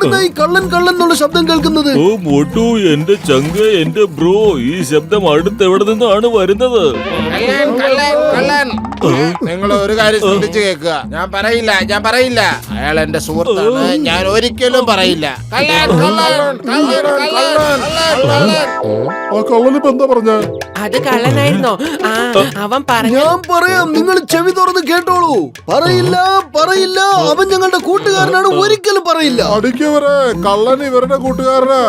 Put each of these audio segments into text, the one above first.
എവിടുന്ന ഈ കള്ളൻ കള്ളൻ എന്നുള്ള ശബ്ദം കേൾക്കുന്നത്? ഓ മോട്ടു, എന്റെ ചങ്ക, എന്റെ ബ്രോ, ഈ ശബ്ദം അടുത്ത് എവിടെ നിന്നാണ് വരുന്നത്? നിങ്ങൾ ഒരു കാര്യം ശ്രദ്ധിച്ചു കേൾക്കുക. ഞാൻ പറയില്ല. അയാൾ എന്റെ സുഹൃത്താണ്. ഞാൻ ഒരിക്കലും പറയില്ല. ആ കള്ളനിപ്പോ എന്താ പറഞ്ഞ? അത് കള്ളനായിരുന്നോ? അവൻ പറഞ്ഞു. ഞാൻ പറയാം, നിങ്ങൾ ചെവി തുറന്ന് കേട്ടോളൂ. പറയില്ല. അവൻ ഞങ്ങളുടെ കൂട്ടുകാരനാണ്, ഒരിക്കലും പറയില്ല. അടിക്കവരെ, കള്ളൻ ഇവരുടെ കൂട്ടുകാരനാ.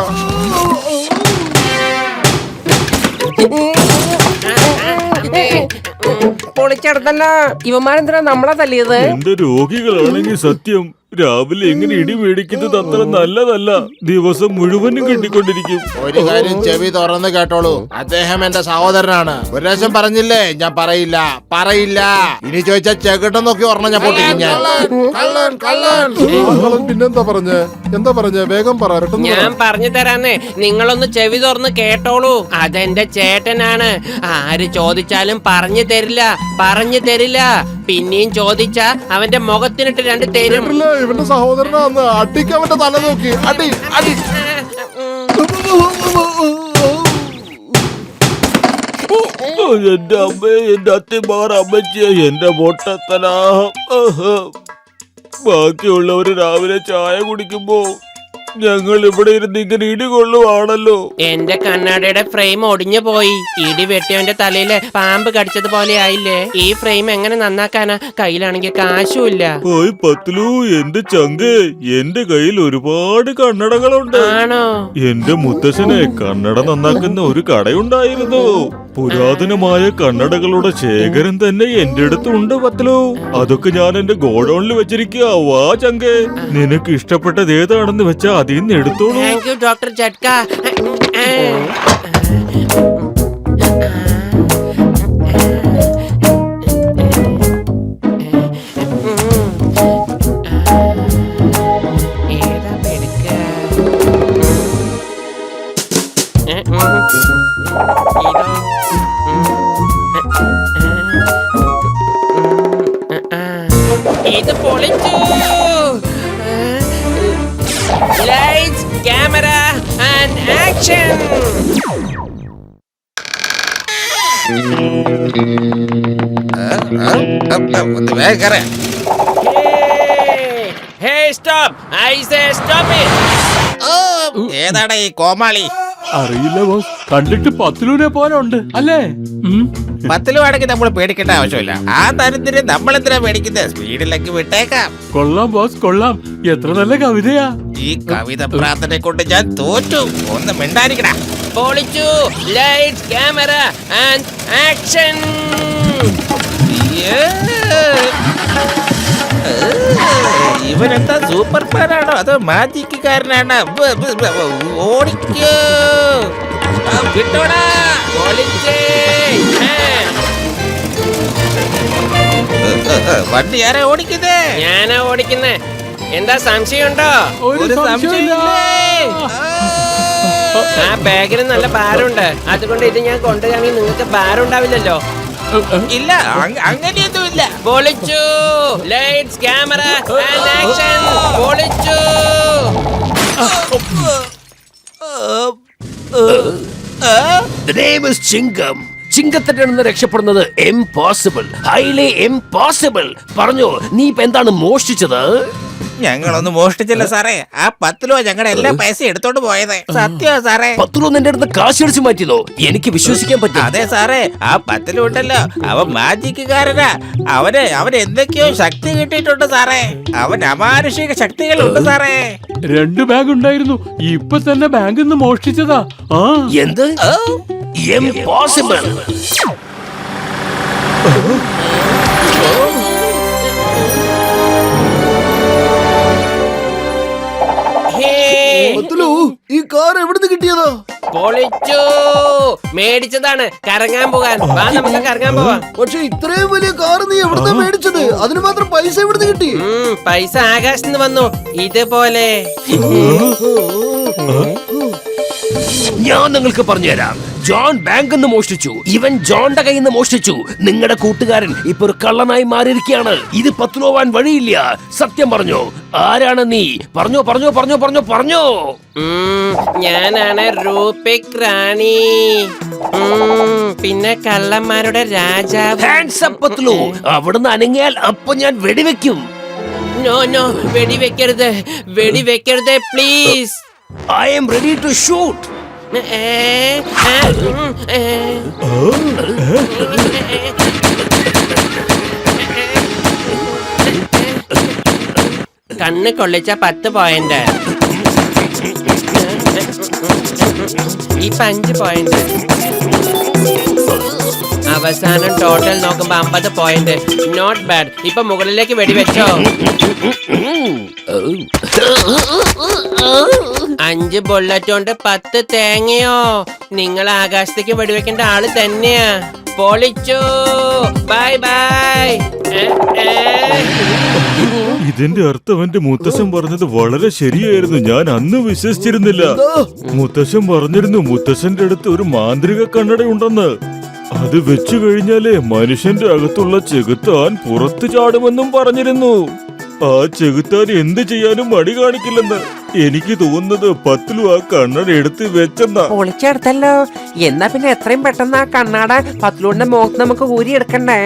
പൊളിച്ചെടുത്തല്ല. ഇവന്മാരെന്തിനാ നമ്മളെ തല്ലിയത്? എന്റെ രോഗികളാണെങ്കിൽ സത്യം രാവിലെ ഇങ്ങനെ ഇടി മേടിക്കുന്നത് അത്ര നല്ലതല്ല. ദിവസം മുഴുവനും കിട്ടിക്കൊണ്ടിരിക്കും. ഒരു കാര്യം ചെവി തുറന്ന് കേട്ടോളൂ. അദ്ദേഹം എന്റെ സഹോദരനാണ്. ഒരു പ്രാവശ്യം പറഞ്ഞില്ലേ ഞാൻ പറയില്ല. ഇനി ചോദിച്ചാൽ ചെകിട്ടം നോക്കി ഓർമ്മ ഞാൻ പൊട്ടിക്കും. പിന്നെന്താ പറഞ്ഞേ? വേഗം പറ. ഞാൻ പറഞ്ഞു തരാന്നേ, നിങ്ങളൊന്ന് ചെവി തുറന്ന് കേട്ടോളൂ. അതെന്റെ ചേട്ടനാണ്. ആര് ചോദിച്ചാലും പറഞ്ഞു തരില്ല. പിന്നെയും ചോദിച്ചാ അവന്റെ മുഖത്തിനിട്ട് 2 തരും. ഇവന്റെ സഹോദരനാന്ന്. അടിക്ക് അവന്റെ തല നോക്കി. അടി. എന്റെ അമ്മേ, എന്റെ അത്തിമാർ, അമ്മച്ചിയെ, എന്റെ മൊട്ടത്തല. ബാക്കിയുള്ളവര് രാവിലെ ചായ കുടിക്കുമ്പോ ഞങ്ങൾ ഇവിടെ ഇരുന്ന് ഇങ്ങനെ ഇടി കൊള്ളുവാണല്ലോ. എന്റെ കണ്ണാടിയുടെ ഫ്രെയിം ഒടിഞ്ഞു പോയി. ഇടി വെട്ടിയവന്റെ തലയില് പാമ്പ് കടിച്ചതുപോലെ ആയില്ലേ? ഈ ഫ്രെയിം എങ്ങനെ നന്നാക്കാനാ? കയ്യിലാണെങ്കിൽ കാശുമില്ല. ഓയ് പത്ലു, എന്റെ ചങ്ക്, എന്റെ കയ്യിൽ ഒരുപാട് കണ്ണടകളുണ്ട്. ആണോ? എന്റെ മുത്തശ്ശനെ കണ്ണട നന്നാക്കുന്ന ഒരു കടയുണ്ടായിരുന്നു. പുരാതനമായ കണ്ണടകളുടെ ശേഖരം തന്നെ എന്റെ അടുത്തുണ്ട് പത്ലു. അതൊക്കെ ഞാൻ എന്റെ ഗോഡൌണിൽ വെച്ചിരിക്കുക. വാ ചങ്കേ, നിനക്ക് ഇഷ്ടപ്പെട്ടത് ഏതാണെന്ന് വെച്ചാ അതിൽ നിന്ന് എടുത്തോളൂ. Thank you doctor Jhatka. ഇത് പൊളിച്ചു. Lights, camera and action. Hey, stop! I say stop it! ഏതാടാ ഈ കോമാളി? അറിയില്ല ബോസ്, കണ്ടിട്ട് പത്തിലൂനെ പോലെ ഉണ്ട് അല്ലേ? പത്തിലുവാണെങ്കിൽ നമ്മൾ പേടിക്കേണ്ട ആവശ്യമില്ല. ആ തരത്തിന് നമ്മൾ എന്തിനാ പേടിക്കുന്നത്? സ്പീഡിലേക്ക് വിട്ടേക്കാം. കൊള്ളാം ബോസ്, കൊള്ളാം. എത്ര നല്ല കവിതയാ. ഈ കവിത പ്രാർത്ഥന കൊണ്ട് ഞാൻ തോറ്റു. ഒന്ന് മിണ്ടായിരിക്കടാ. പൊളിച്ചു. Lights, camera and action. ഇവനെന്താ സൂപ്പർ ഫാനാണോ അതോ മാജിക്കാരനാണോ? ഓടിക്കോ, വിട്ടോടാ. പൊളിച്ചേ. വണ്ടി ആരാ ഓടിക്കുന്നേ? ഞാനാ ഓടിക്കുന്നേ. എന്താ സംശയമുണ്ടോ? ഒരു സംശയമില്ല. ആ ബാഗിന് നല്ല ഭാരമുണ്ട്. അതുകൊണ്ട് ഇത് ഞാൻ കൊണ്ടുപോയി നിങ്ങൾക്ക് ഭാരം ഉണ്ടാവില്ലല്ലോ. ഇല്ല, അങ്ങനെയൊന്നുമില്ല. പൊളിച്ചു. Lights, camera and action. പൊളിച്ചു. The name is Chingam. ചിങ്കത്തിന്റെ നിന്ന് രക്ഷപ്പെടുന്നത് ഇംപോസിബിൾ, ഹൈലി ഇംപോസിബിൾ. പറഞ്ഞു, നീ ഇപ്പൊ എന്താണ് മോഷ്ടിച്ചത്? ഞങ്ങളൊന്നും മോഷ്ടിച്ചില്ല സാറേ. ആ 10 രൂപ ഞങ്ങളുടെ എല്ലാ പൈസ എടുത്തോണ്ട് പോയത്. സത്യോ സാറേ? 10 രൂപ നിന്റെ അടുത്ത് കാശ് അടിച്ചു മാറ്റിയതോ? എനിക്ക് വിശ്വസിക്കാൻ പറ്റും. അതെ സാറേ, ആ 10 രൂപ ഉണ്ടല്ലോ, അവൻ മാജിക്കാരനാ. അവന് എന്തൊക്കെയോ ശക്തി കിട്ടിയിട്ടുണ്ട് സാറേ. അവൻ അമാനുഷിക ശക്തികളുണ്ട് സാറേ. 2 ബാഗ് ഉണ്ടായിരുന്നു, ഇപ്പൊ തന്നെ ബാങ്കിൽ നിന്ന് മോഷ്ടിച്ചതാ. എന്ത്? ഇംപോസിബിൾ. ഈ കാർ എവിടുന്ന് കിട്ടിയതാ? പൊളിച്ചു. മേടിച്ചതാണ് കറങ്ങാൻ പോകാൻ. വാ, നമുക്ക് കറങ്ങാൻ പോവാം. പക്ഷെ ഇത്രയും വലിയ കാർ നീ എവിടുന്നാ മേടിച്ചത്? അതിന് മാത്രം പൈസ എവിടുന്ന് കിട്ടി? പൈസ ആകാശത്ത് നിന്ന് വന്നു. ഇതുപോലെ ഞാൻ നിങ്ങൾക്ക് പറഞ്ഞുതരാം. ജോൺ ബാങ്ക് നിന്ന് മോഷ്ടിച്ചു, ഇവൻ ജോണിന്റെ കയ്യിൽ നിന്ന് മോഷ്ടിച്ചു. നിങ്ങളുടെ കൂട്ടുകാരൻ ഇപ്പൊ ഒരു കള്ളനായി മാറിയിരിക്കുകയാണ്. ഇത് പത്തുലോവാൻ വഴിയില്ല. സത്യം പറഞ്ഞോ, ആരാണ് നീ? പറഞ്ഞോ പറഞ്ഞോ പറഞ്ഞോ പറഞ്ഞോ പറഞ്ഞോ. ഞാനാണ് റൂപിക് റാണി. പിന്നെ കള്ളന്മാരുടെ രാജാവ്. Hands up Patlu. അവിടുന്ന് അനങ്ങിയാൽ അപ്പൊ ഞാൻ വെടിവെക്കും. നോ നോ, വെടിവെക്കരുത്, വെടിവെക്കരുത് please. I am ready to shoot. കണ്ണ് കൊള്ളിച്ച 10 പോയിന്റ്. ഇപ്പൊ 5 പോയിന്റ്. അവസാനം ടോട്ടൽ നോക്കുമ്പോ 50 പോയിന്റ്. Not bad. ഇപ്പൊ മുകളിലേക്ക് വെടിവെച്ചോ. 5 ബുള്ളറ്റ് കൊണ്ട് 10 തേങ്ങയോ? നിങ്ങൾ ആകാശത്തേക്ക് വെടിവെക്കേണ്ട ആള് തന്നെയാ. പൊളിച്ചു. Bye bye. ഇതിന്റെ അർത്ഥം എന്റെ മുത്തശ്ശൻ പറഞ്ഞത് വളരെ ശരിയായിരുന്നു. ഞാൻ അന്ന് വിശ്വസിച്ചിരുന്നില്ല. മുത്തശ്ശൻ പറഞ്ഞിരുന്നു മുത്തശ്ശന്റെ അടുത്ത് ഒരു മാന്ത്രിക കണ്ണടയുണ്ടെന്ന്. അത് വെച്ചു കഴിഞ്ഞാലേ മനുഷ്യന്റെ അകത്തുള്ള ചെകുത്താൻ പുറത്തു ചാടുമെന്നും പറഞ്ഞിരുന്നു. ആ ചെകുത്താൻ എന്ത് ചെയ്യാനും മടി കാണിക്കില്ലെന്ന്. എനിക്ക് തോന്നുന്നത് പത്തിലും ആ കണ്ണട എടുത്ത് വെച്ചെന്നാ. പൊളിച്ചെടുത്തല്ലോ. എന്നാ പിന്നെ എത്രയും പെട്ടെന്ന് ആ കണ്ണാട പത്തിലൂടെ മുഖത്ത് നമുക്ക് ഊരിയെടുക്കണ്ടേ?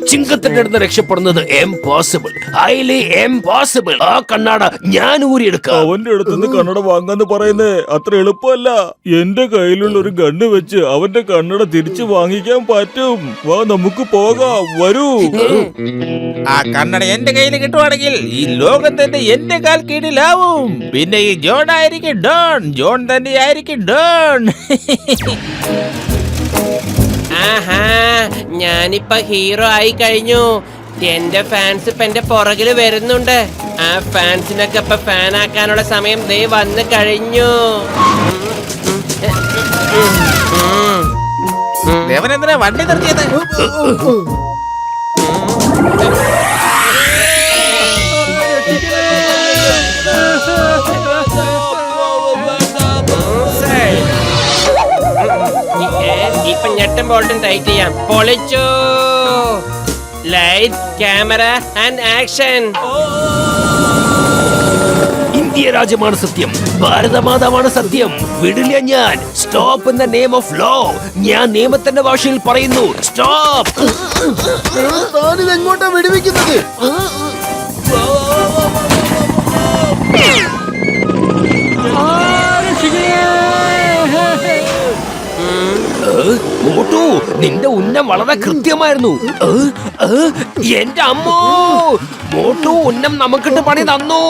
ചിങ്കത്തിന്റെ അടുത്ത് രക്ഷപ്പെടുന്നത് എംപോസിബിൾ, ഹൈലി എംപോസിബിൾ. ആ കണ്ണാട ഞാൻ ഊരിയെടുക്കാം. അവന്റെ അടുത്തുനിന്ന് കണ്ണട വാങ്ങാന്ന് പറയുന്നേ അത്ര എളുപ്പമല്ല. എന്റെ കയ്യിലുള്ള ഒരു ഗണ്ണ് വെച്ച് അവന്റെ കണ്ണട തിരിച്ചു വാങ്ങിക്കാൻ പറ്റും. വാ നമുക്ക് പോകാം, വരൂ. ആ കണ്ണട എന്റെ കയ്യിൽ കിട്ടുവാണെങ്കിൽ ഈ ലോകത്തിന്റെ എന്റെ കാൽ കീഴിലാവും. പിന്നെ ഈ ജോൺ ആയിരിക്കും ഡോൺ. ജോൺ തന്നെ ആയിരിക്കും ഡോൺ. ആഹാ, ഞാനിപ്പോ ഹീറോ ആയി കഴിഞ്ഞു. എന്റെ ഫാൻസ് ഇപ്പൊ എന്റെ പുറകില് വരുന്നുണ്ട്. ആ ഫാൻസിനൊക്കെ ഇപ്പൊ ഫാൻ ആക്കാനുള്ള സമയം ദേ വന്നു കഴിഞ്ഞു. ദേവനെന്തിനാ വണ്ടി നിർത്തിയത്? ഇപ്പൊ ഞെട്ടും ബോൾട്ടും ടൈറ്റ് ചെയ്യാം. പൊളിച്ചു. Light, camera and action. India രാജ്യമാണ് സത്യം, ഭാരതമാതാവാണ് സത്യം. വിടില്ല ഞാൻ. Stop in the name of law. ഞാൻ നിയമത്തിന്റെ ഭാഷയിൽ പറയുന്നു സ്റ്റോപ്പ്. താനിത് എങ്ങോട്ടാ വെടിവെക്കുന്നത്? മോട്ടു, നിന്റെ ഉന്നം വളരെ കൃത്യമായിരുന്നു. എന്റെ അമ്മോ, മോട്ടു ഉന്നം നമുക്കിട്ട് പണി തന്നു.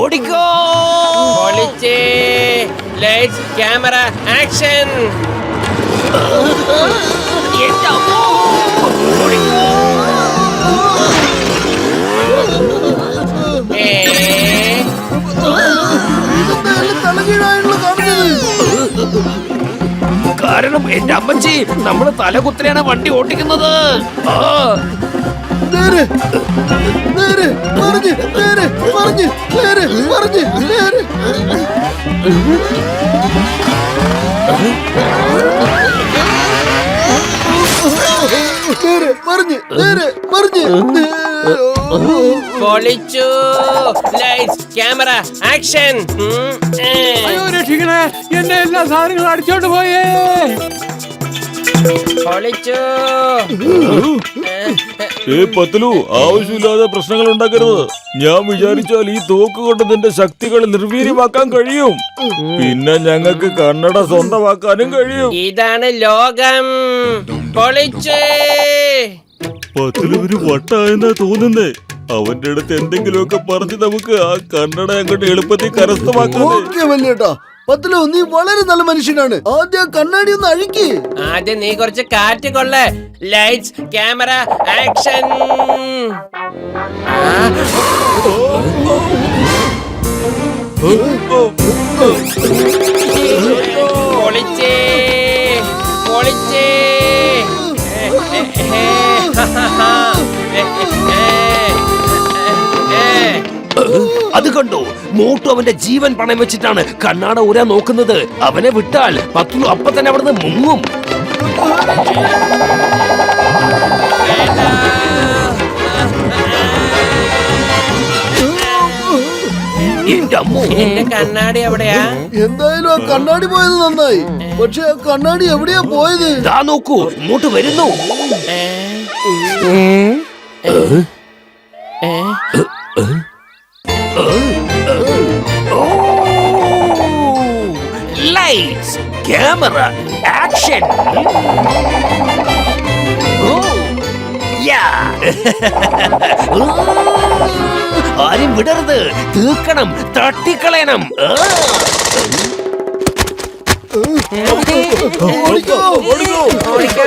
ഓടിക്കോ. പൊളിച്ചേ. Lights, camera, action. എന്റെ അമ്മോ, ഓടിക്കോ. ഇതെന്താ എല്ലാം തലകീഴായുള്ള കാണുന്നത്? കാരണം എന്റെ അമ്മച്ചി നമ്മള് തലകുത്തിനെയാണ് വണ്ടി ഓട്ടിക്കുന്നത്. നേരെ നേരെ മറിഞ്ഞ്, നേരെ മറിഞ്ഞ്, നേരെ മറിഞ്ഞ്, നേരെ. നേരെ മറിഞ്ഞ്, നേരെ മറിഞ്ഞ്. പൊളിച്ചു. Lights, camera, action. അയ്യോ രക്ഷിക്കണേ, എന്റെ എല്ലാ സാധനങ്ങളും അടിച്ചോണ്ട് പോയേ. പൊളിച്ചു. പത്തിലു, ആവശ്യമില്ലാതെ പ്രശ്നങ്ങൾ ഉണ്ടാക്കരുത്. ഞാൻ വിചാരിച്ചാൽ ഈ തോക്ക് കൊണ്ട് നിന്റെ ശക്തികൾ നിർവീര്യമാക്കാൻ കഴിയും. പിന്നെ ഞങ്ങൾക്ക് കണ്ണട സ്വന്തമാക്കാനും കഴിയും. ഇതാണ് ലോകം. പൊളിച്ചേ. പത്തിലു ഒരു വട്ടായെന്നാ തോന്നുന്നേ. അവന്റെ അടുത്ത് എന്തെങ്കിലുമൊക്കെ പറഞ്ഞ് നമുക്ക് ആ കണ്ണട അങ്ങോട്ട് എളുപ്പത്തിൽ കരസ്ഥമാക്കാം. ഓക്കേ വല്യേട്ടാ, പത്തിലു നീ വളരെ നല്ല മനുഷ്യനാണ്. ആദ്യം കണ്ണാടി ഒന്ന് അഴിക്ക്. ആദ്യം നീ കുറച്ച് കാറ്റ് കൊള്ളേ. Lights, camera, action. പൊളിച്ചേ, പൊളിച്ചേ. അത് കണ്ടോ, മോട്ടു അവന്റെ ജീവൻ പണയം വെച്ചിട്ടാണ് കണ്ണാട ഊരാൻ നോക്കുന്നത്. അവനെ വിട്ടാൽ പത്ലു അപ്പൊ തന്നെ അവിടുന്ന് മുങ്ങും. എന്റെ അമ്മോ, എന്റെ കണ്ണാടി എവിടെയാ? എന്തായാലും ആ കണ്ണാടി പോയത് നന്നായി. പക്ഷെ ആ കണ്ണാടി എവിടെയാ പോയത്? ദാ നോക്കൂ, ഇങ്ങോട്ട് വരുന്നു. Lights, camera, action. ആരും വിടരുത്, തീർക്കണം, തട്ടിക്കളയണം. ഓടിക്കോ, ഓടിക്കോ.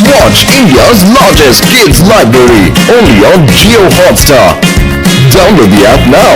Watch India's largest kids library only on Jio Hotstar. Download the app now.